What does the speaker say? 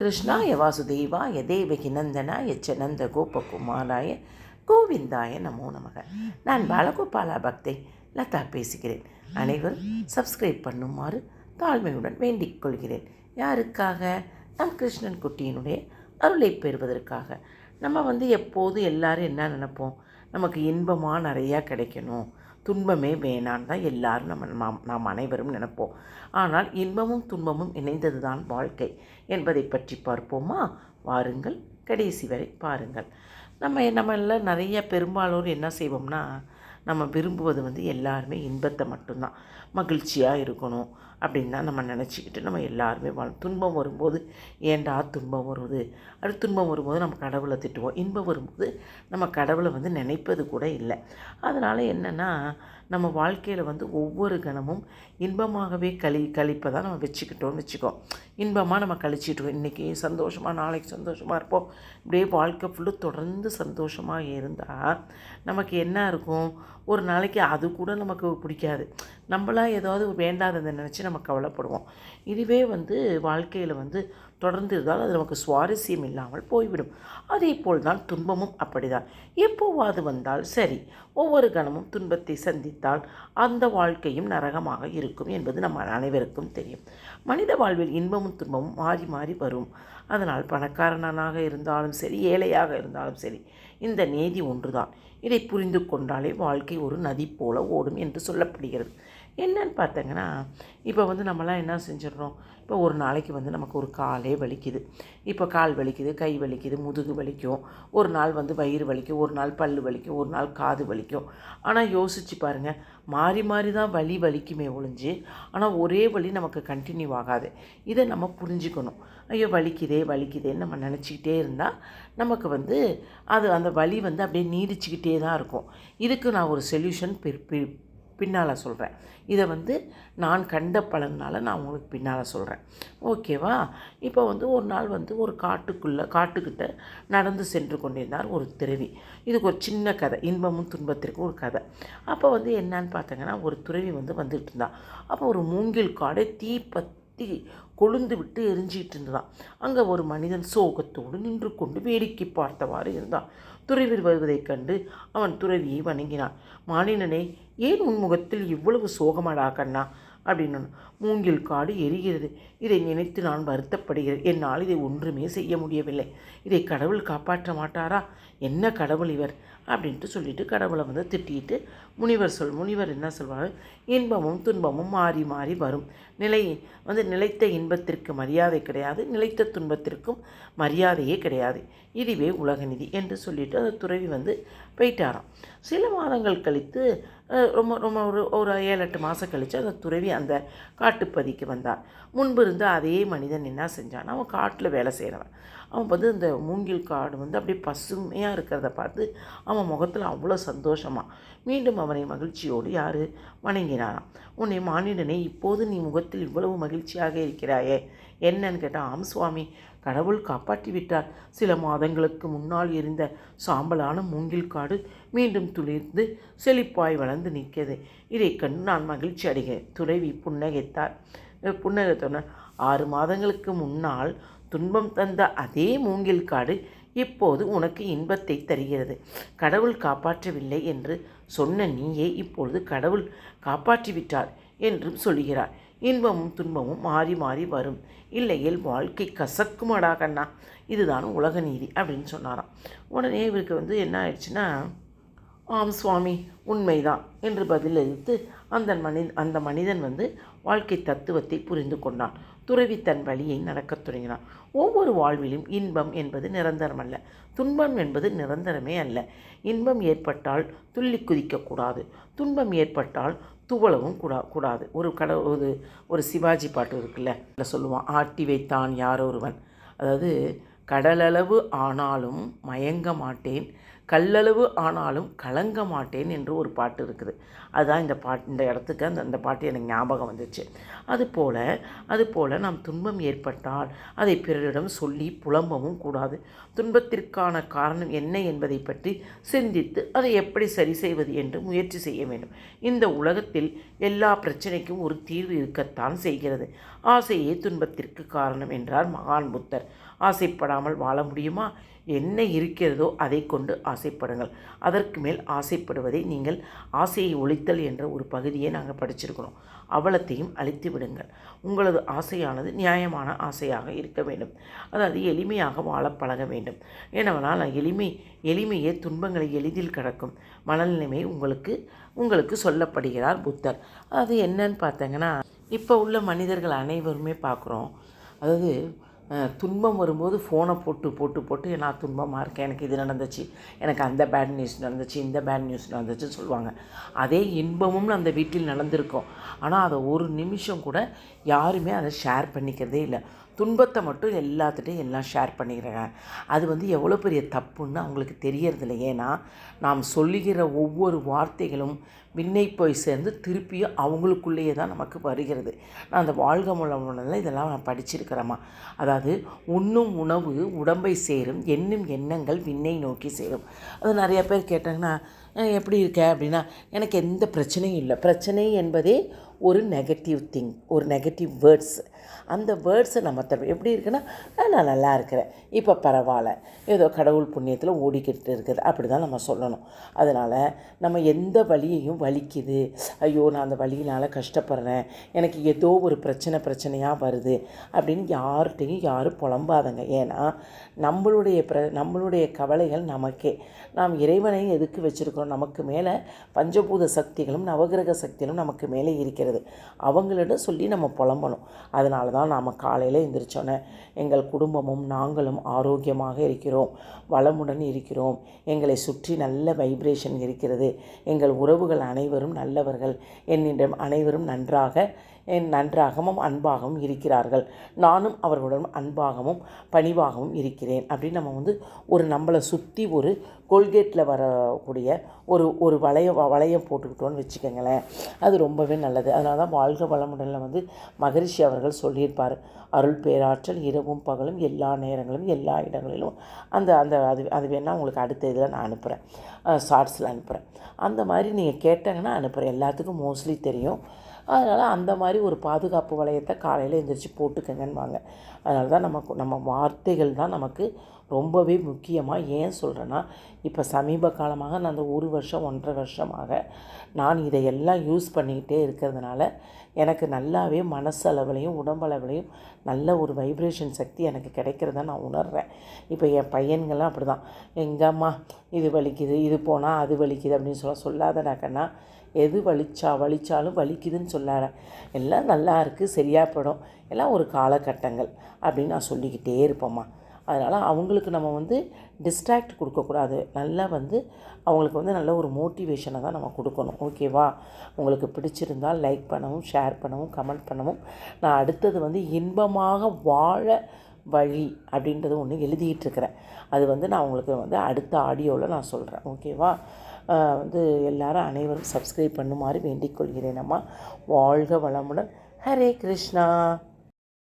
கிருஷ்ணாய வாசுதேவாய தேவகி நந்தனாய ச நந்த கோபகுமாராய கோவிந்தாய நமோ நமக. நான் பாலகோபாலா பக்தை லதா பேசுகிறேன். அனைவரும் சப்ஸ்கிரைப் பண்ணுமாறு தாழ்மையுடன் வேண்டிக் கொள்கிறேன். யாருக்காக? நம் கிருஷ்ணன் குட்டியினுடைய அருளை பெறுவதற்காக. நம்ம எப்போது எல்லாரும் என்ன நினைப்போம்? நமக்கு இன்பமாக நிறையா கிடைக்கணும், துன்பமே வேணான்னு தான் எல்லாரும் நாம் அனைவரும் நினைப்போம். ஆனால் இன்பமும் துன்பமும் இணைந்தது தான் வாழ்க்கை என்பதை பற்றி பார்ப்போமா? வாருங்கள், கடைசி வரை பாருங்கள். நம்மள நிறைய பெரும்பாலோர் என்ன செய்வோம்னா, நம்ம விரும்புவது எல்லாருமே இன்பத்தை மட்டும்தான். மகிழ்ச்சியாக இருக்கணும் அப்படின்னு தான் நம்ம நினச்சிக்கிட்டு நம்ம எல்லாருமே துன்பம் வரும்போது ஏண்டா துன்பம் வருது, அது துன்பம் வரும்போது நம்ம கடவுளை திட்டுவோம். இன்பம் வரும்போது நம்ம கடவுளை நினைப்பது கூட இல்லை. அதனால் என்னென்னா, நம்ம வாழ்க்கையில் ஒவ்வொரு கணமும் இன்பமாகவே கழிப்பை தான் நம்ம வச்சுக்கிட்டோம்னு வச்சுக்கோ. இன்பமாக நம்ம கழிச்சிட்டோம். இன்றைக்கி சந்தோஷமாக, நாளைக்கு சந்தோஷமாக இருப்போம். இப்படியே வாழ்க்கை ஃபுல்லு தொடர்ந்து சந்தோஷமாக இருந்தால் நமக்கு என்ன இருக்கும்? ஒரு நாளைக்கு அது கூட நமக்கு பிடிக்காது. நம்மளாம் ஏதாவது வேண்டாததை நினச்சி நம்ம கவலைப்படுவோம். இதுவே வாழ்க்கையில் தொடர்ந்து இருந்தால் அது நமக்கு சுவாரஸ்யம் இல்லாமல் போய்விடும். அதே போல் தான் துன்பமும் அப்படிதான். எப்போவாது வந்தால் சரி, ஒவ்வொரு கணமும் துன்பத்தை சந்தித்தால் அந்த வாழ்க்கையும் நரகமாக இருக்கும் என்பது நம்ம அனைவருக்கும் தெரியும். மனித வாழ்வில் இன்பமும் துன்பமும் மாறி மாறி வரும். அதனால் பணக்காரனாக இருந்தாலும் சரி, ஏழையாக இருந்தாலும் சரி, இந்த நீதி ஒன்றுதான். இதை புரிந்து கொண்டாலே வாழ்க்கை ஒரு நதி போல ஓடும் என்று சொல்லப்படுகிறது. என்னன்னு பார்த்தீங்கன்னா, இப்போ நம்மளாம் என்ன செஞ்சிடறோம்? இப்போ ஒரு நாளைக்கு நமக்கு ஒரு காலே வலிக்குது. இப்போ கால் வலிக்குது, கை வலிக்குது, முதுகு வலிக்கும். ஒரு நாள் வயிறு வலிக்கும், ஒரு நாள் பல்லு வலிக்கும், ஒரு நாள் காது வலிக்கும். ஆனால் யோசித்து பாருங்கள், மாறி மாறி தான் வலிக்குமே ஒழிஞ்சு, ஆனால் ஒரே வலி நமக்கு கண்டினியூ ஆகாது. இதை நம்ம புரிஞ்சுக்கணும். ஐயோ வலிக்குதேன்னு நம்ம நினச்சிக்கிட்டே இருந்தால் நமக்கு அது அந்த வலி அப்படியே நீடிச்சுக்கிட்டே தான் இருக்கும். இதுக்கு நான் ஒரு சொல்யூஷன் பின்னால் சொல்கிறேன். இதை நான் கண்ட பலனால் நான் உங்களுக்கு பின்னால் சொல்கிறேன். ஓகேவா? இப்போ ஒரு நாள் ஒரு காட்டுக்கிட்ட நடந்து சென்று கொண்டிருந்தார் ஒரு துறவி. இதுக்கு ஒரு சின்ன கதை, இன்பமும் துன்பத்திற்கு ஒரு கதை. அப்போ என்னன்னு பார்த்தீங்கன்னா, ஒரு துறவி வந்துட்டு இருந்தா. அப்போ ஒரு மூங்கில் காடை தீப்பத்தி கொழுந்து விட்டு எரிஞ்சிட்டு இருந்ததான். அங்கே ஒரு மனிதன் சோகத்தோடு நின்று கொண்டு வேடிக்கை பார்த்தவாறு இருந்தான். துறவி வருவதைக் கண்டு அவன் துறவியை வணங்கினான். மானினனே, ஏன் உன் முகத்தில் இவ்வளவு சோகமாடா கண்ணா அப்படின்னு. மூங்கில் காடு எரிகிறது, இதை நினைத்து நான் வருத்தப்படுகிறேன். என்னால் இதை ஒன்றுமே செய்ய முடியவில்லை. இதை கடவுள் காப்பாற்ற மாட்டாரா? என்ன கடவுள் இவர் அப்படின்ட்டு சொல்லிட்டு கடவுளை திட்டிட்டு முனிவர் என்ன சொல்வார்? இன்பமும் துன்பமும் மாறி மாறி வரும். நிலைத்த இன்பத்திற்கு மரியாதை கிடையாது, நிலைத்த துன்பத்திற்கும் மரியாதையே கிடையாது. இதுவே உலக நிதி என்று சொல்லிட்டு அந்த துறவி போயிட்டாராம். சில மாதங்கள் கழித்து, ரொம்ப ஒரு 7-8 மாதம் கழித்து அந்த துறவி அந்த காட்டுப்பதிக்கு வந்தார். முன்பு இருந்த அதே மனிதன் என்ன செஞ்சான்? அவன் காட்டில் வேலை செய்கிறவன். அவன் இந்த மூங்கில் காடு அப்படியே பசுமையாக இருக்கிறத பார்த்து அவன் முகத்தில் அவ்வளோ சந்தோஷமாக மீண்டும் அவனை மகிழ்ச்சியோடு வணங்கினாராம். உன்னை மானிடனே, இப்போது நீ முகத்தில் இவ்வளவு மகிழ்ச்சியாக இருக்கிறாயே, என்னன்னு கேட்டால், ஆம் சுவாமி, கடவுள் காப்பாற்றி விட்டார். சில மாதங்களுக்கு முன்னால் இருந்த சாம்பலான மூங்கில் காடு மீண்டும் துளிர்ந்து செழிப்பாய் வளர்ந்து நிற்கிறது. இதை கண்டு நான் மகிழ்ச்சி அடைகிறேன். துறவி புன்னகைத்தோன 6 மாதங்களுக்கு முன்னால் துன்பம் தந்த அதே மூங்கில் காடு இப்போது உனக்கு இன்பத்தை தருகிறது. கடவுள் காப்பாற்றவில்லை என்று சொன்ன நீயே இப்பொழுது கடவுள் காப்பாற்றிவிட்டார் என்றும் சொல்கிறார். இன்பமும் துன்பமும் மாறி மாறி வரும், இல்லையேல் வாழ்க்கை கசக்குமாடா கண்ணா. இதுதான் உலக நீதி அப்படின்னு சொன்னாராம். உடனே இவருக்கு என்ன ஆயிடுச்சுன்னா, ஆம் சுவாமி, உண்மைதான் என்று பதிலளித்து அந்த மனிதன் வாழ்க்கை தத்துவத்தை புரிந்து கொண்டான். துறவி தன் வழியை நடக்கத் தொடங்கினான். ஒவ்வொரு வாழ்விலும் இன்பம் என்பது நிரந்தரமல்ல, துன்பம் என்பது நிரந்தரமே அல்ல. இன்பம் ஏற்பட்டால் துள்ளி குதிக்கக்கூடாது, துன்பம் ஏற்பட்டால் துவளவும் கூடாது. ஒரு சிவாஜி பாட்டு இருக்குல்ல, சொல்லுவான், ஆட்டி வைத்தான் யாரோ ஒருவன். அதாவது, கடலளவு ஆனாலும் மயங்க மாட்டேன், கல்லளவு ஆனாலும் கலங்க மாட்டேன் என்று ஒரு பாட்டு இருக்குது. அதுதான் இந்த இடத்துக்கு அந்த பாட்டு எனக்கு ஞாபகம் வந்துச்சு. அதுபோல் நாம் துன்பம் ஏற்பட்டால் அதை பிறரிடம் சொல்லி புலம்பவும் கூடாது. துன்பத்திற்கான காரணம் என்ன என்பதை பற்றி சிந்தித்து அதை எப்படி சரி செய்வது என்று முயற்சி செய்ய வேண்டும். இந்த உலகத்தில் எல்லா பிரச்சனைக்கும் ஒரு தீர்வு இருக்கத்தான் செய்கிறது. ஆசையே துன்பத்திற்கு காரணம் என்றார் மகான் புத்தர். ஆசைப்படாமல் வாழ முடியுமா? என்ன இருக்கிறதோ அதை கொண்டு ஆசைப்படுங்கள். அதற்கு மேல் ஆசைப்படுவதை நீங்கள் ஆசையை ஒழித்தல் என்ற ஒரு பகுதியை நாங்கள் படிச்சிருக்கிறோம். அவலத்தையும் அழித்து விடுங்கள். உங்களது ஆசையானது நியாயமான ஆசையாக இருக்க வேண்டும். அதாவது எளிமையாக வாழ பழக வேண்டும். ஏனென்றால் எளிமையே துன்பங்களை எளிதில் கடக்கும் மனநிலைமை உங்களுக்கு சொல்லப்படுகிறார் புத்தர். அது என்னன்னு பார்த்தீங்கன்னா, இப்போ உள்ள மனிதர்கள் அனைவருமே பார்க்குறோம். அதாவது துன்பம் வரும்போது ஃபோனை போட்டு நான் துன்பமாக இருக்கேன், எனக்கு இது நடந்துச்சு, எனக்கு அந்த பேட் நியூஸ் நடந்துச்சு, இந்த பேட் நியூஸ் நடந்துச்சுன்னு சொல்லுவாங்க. அதே இன்பமும் அந்த வீட்டில் நடந்திருக்கும். ஆனால் அதை ஒரு நிமிஷம் கூட யாருமே அதை ஷேர் பண்ணிக்கிறதே இல்லை. துன்பத்தை மட்டும் எல்லாத்துட்டையும் எல்லாம் ஷேர் பண்ணிக்கிறாங்க. அது எவ்வளோ பெரிய தப்புன்னு அவங்களுக்கு தெரியறதில்லை. ஏன்னா நாம் சொல்லுகிற ஒவ்வொரு வார்த்தைகளும் விண்ணை போய் சேர்ந்து திருப்பியும் அவங்களுக்குள்ளேயே தான் நமக்கு வருகிறது. நான் அந்த வாழ்க மூலமுள்ள இதெல்லாம் நான் படிச்சிருக்கிறேம்மா. அதாவது உண்ணும் உணவு உடம்பை சேரும், எண்ணும் எண்ணங்கள் விண்ணை நோக்கி சேரும். அது நிறைய பேர் கேட்டாங்கன்னா, எப்படி இருக்க அப்படின்னா, எனக்கு எந்த பிரச்சனையும் இல்லை. பிரச்சனை என்பதே ஒரு நெகட்டிவ் திங், ஒரு நெகட்டிவ் வேர்ட்ஸ். அந்த வேர்ட்ஸை நம்ம எப்படி இருக்குன்னா, நான் நல்லா இருக்கிறேன், இப்போ பரவாயில்ல, ஏதோ கடவுள் புண்ணியத்தில் ஓடிக்கிட்டு இருக்குது, அப்படி தான் நம்ம சொல்லணும். அதனால் நம்ம எந்த வலியையும் வலிக்குது, ஐயோ நான் அந்த வலியினால் கஷ்டப்படுறேன், எனக்கு ஏதோ ஒரு பிரச்சனையாக வருது அப்படின்னு யாரும் புலம்பாதங்க. ஏன்னா நம்மளுடைய கவலைகள் நமக்கே. நாம் இறைவனை எதுக்கு வச்சுருக்கிறோம்? நமக்கு மேலே பஞ்சபூத சக்திகளும் நவகிரக சக்திகளும் நமக்கு மேலே இருக்கிறது. அவங்களிடம் சொல்லி நம்ம புலம்பணும். அதனால தான் நாம் காலையில் எழுந்திரிச்சோன்னே எங்கள் குடும்பமும் நாங்களும் ஆரோக்கியமாக இருக்கிறோம், வளமுடன் இருக்கிறோம், எங்களை சுற்றி நல்ல வைப்ரேஷன் இருக்கிறது, எங்கள் உறவுகள் அனைவரும் நல்லவர்கள், என்னிடம் அனைவரும் நன்றாகவும் அன்பாகவும் இருக்கிறார்கள், நானும் அவர்களுடன் அன்பாகவும் பணிவாகவும் இருக்கிறேன் அப்படின்னு நம்ம நம்மளை சுற்றி ஒரு கோல்கேட்டில் வரக்கூடிய ஒரு வளையம் போட்டுக்கிட்டோன்னு வச்சுக்கோங்களேன். அது ரொம்பவே நல்லது. அதனால தான் வாழ்க வளமுடனில் மகரிஷி அவர்கள் சொல்லியிருப்பார், அருள் பேராற்றல் இரவும் பகலும் எல்லா நேரங்களும் எல்லா இடங்களிலும். அது வேணால் உங்களுக்கு அடுத்த இதில் நான் அனுப்புகிறேன், ஷார்ட்ஸில் அனுப்புகிறேன். அந்த மாதிரி நீங்கள் கேட்டாங்கன்னா அனுப்புகிறேன். எல்லாத்துக்கும் மோஸ்ட்லி தெரியும். அதனால் அந்த மாதிரி ஒரு பாதுகாப்பு வளையத்தை காலையில் எழுந்திரிச்சு போட்டுக்கங்கன்னுவாங்க. அதனால தான் நம்ம வார்த்தைகள் தான் நமக்கு ரொம்பவே முக்கியமாக. ஏன் சொல்கிறேன்னா, இப்போ சமீப காலமாக நான் அந்த 1 வருஷம் 1.5 வருஷமாக நான் இதையெல்லாம் யூஸ் பண்ணிக்கிட்டே இருக்கிறதுனால எனக்கு நல்லாவே மனசளவுலையும் உடம்பளவுலையும் நல்ல ஒரு வைப்ரேஷன் சக்தி எனக்கு கிடைக்கிறத நான் உணர்கிறேன். இப்போ என் பையன்கள்லாம் அப்படி தான், எங்கம்மா இது வலிக்குது, இது போனால் அது வலிக்குது அப்படின்னு சொல்லாதடாக்கன்னா, எது வலிச்சாலும் வலிக்குதுன்னு சொல்லாத, எல்லாம் நல்லா இருக்குது, சரியாக படும், எல்லாம் ஒரு காலகட்டங்கள் அப்படின்னு நான் சொல்லிக்கிட்டே இருப்போம்மா. அதனால் அவங்களுக்கு நம்ம டிஸ்ட்ராக்ட் கொடுக்கக்கூடாது. நல்லா அவங்களுக்கு நல்ல ஒரு மோட்டிவேஷனை தான் நம்ம கொடுக்கணும். ஓகேவா? உங்களுக்கு பிடிச்சிருந்தால் லைக் பண்ணவும், ஷேர் பண்ணவும், கமெண்ட் பண்ணவும். நான் அடுத்தது இன்பமாக வாழ வழி அப்படின்றது ஒன்று எழுதிக்கிட்டுருக்கிறேன். அது நான் உங்களுக்கு அடுத்த ஆடியோவில் நான் சொல்கிறேன். ஓகேவா? எல்லாரும் அனைவரும் சப்ஸ்கிரைப் பண்ணுமாறு வேண்டிக் கொள்கிறேன். வாழ்க வளமுடன். ஹரே கிருஷ்ணா.